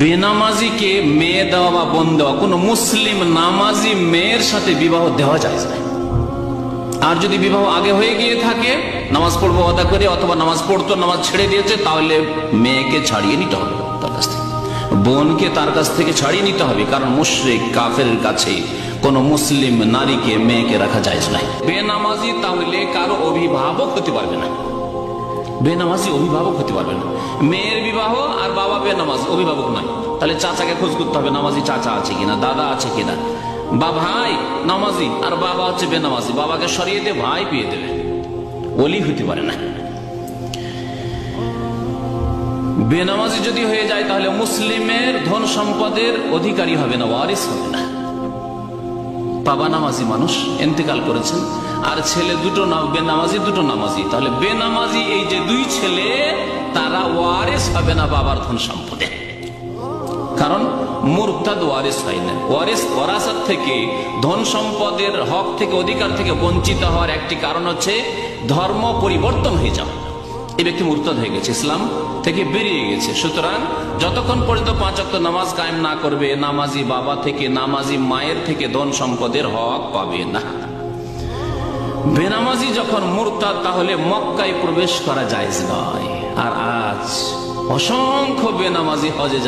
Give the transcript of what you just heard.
বেনামাজিকে মেয়ে দেওয়া বা বোন দেওয়া কোনো মুসলিম নামাজি মেয়ের সাথে বিবাহ দেওয়া যায় না। আর যদি বিবাহ আগে হয়ে গিয়ে থাকে, নামাজ পড়বো আদা করে, অথবা নামাজ পড়তো নামাজ ছেড়ে দিয়েছে, তাহলে মেয়েকে ছাড়িয়ে নিতে হবে তার কাছ থেকে, বোনকে তার কাছ থেকে ছাড়িয়ে নিতে হবে। কারণ মুশরিক কাফেরের কাছে কোন মুসলিম নারীকে মেয়েকে রাখা যায় না। বেনামাজি তাহলে কারো অভিভাবক হতে পারবে না, বেনামাজি অভিভাবক হতে পারবে না। মেয়ের বিবাহ আর বাবা বেনামাজি, অভিভাবক নয়, তাহলে চাচাকে খোঁজ করতে হবে নামাজি চাচা আছে কিনা, দাদা আছে কিনা। বা ভাই নামাজি আর বাবা হচ্ছে বেনামাজি, বাবাকে সরিয়ে দিয়ে ভাই পেয়ে দেবে, ওলি হতে পারে না। বেনামাজি যদি হয়ে যায় তাহলে মুসলিমের ধন সম্পদের অধিকারী হবে না, ওয়ারিস হবে না। বাবা নামাজি মানুষ ইন্তেকাল করেছেন, আর ছেলে দুটো বেনামাজি, দুটো নামাজি, তাহলে বেনামাজি এই যে দুই ছেলে তারা ওয়ারিস হবে না বাবার ধন সম্পদে। কারণ মুরতাদ ওয়ারিস হয় না। ওয়ারিস ওয়ারাসাত থেকে, ধন সম্পদের হক থেকে, অধিকার থেকে বঞ্চিত হওয়ার একটি কারণ হচ্ছে ধর্ম পরিবর্তন হয়ে যাওয়া। এই ব্যক্তি মুরতাদ হয়ে গেছে, ইসলাম থেকে বেরিয়ে গেছে। সুতরাং যতক্ষণ পর্যন্ত 5 ওয়াক্ত নামাজ কায়েম না করবে, নামাজি বাবা থেকে, নামাজি মায়ের থেকে ধন সম্পদের হক পাবে না। বেনামাজি যখন মুরতাদ, তাহলে মক্কায় প্রবেশ করা জায়েজ নয়। আর আজ অসংখ্য বেনামাজি হজে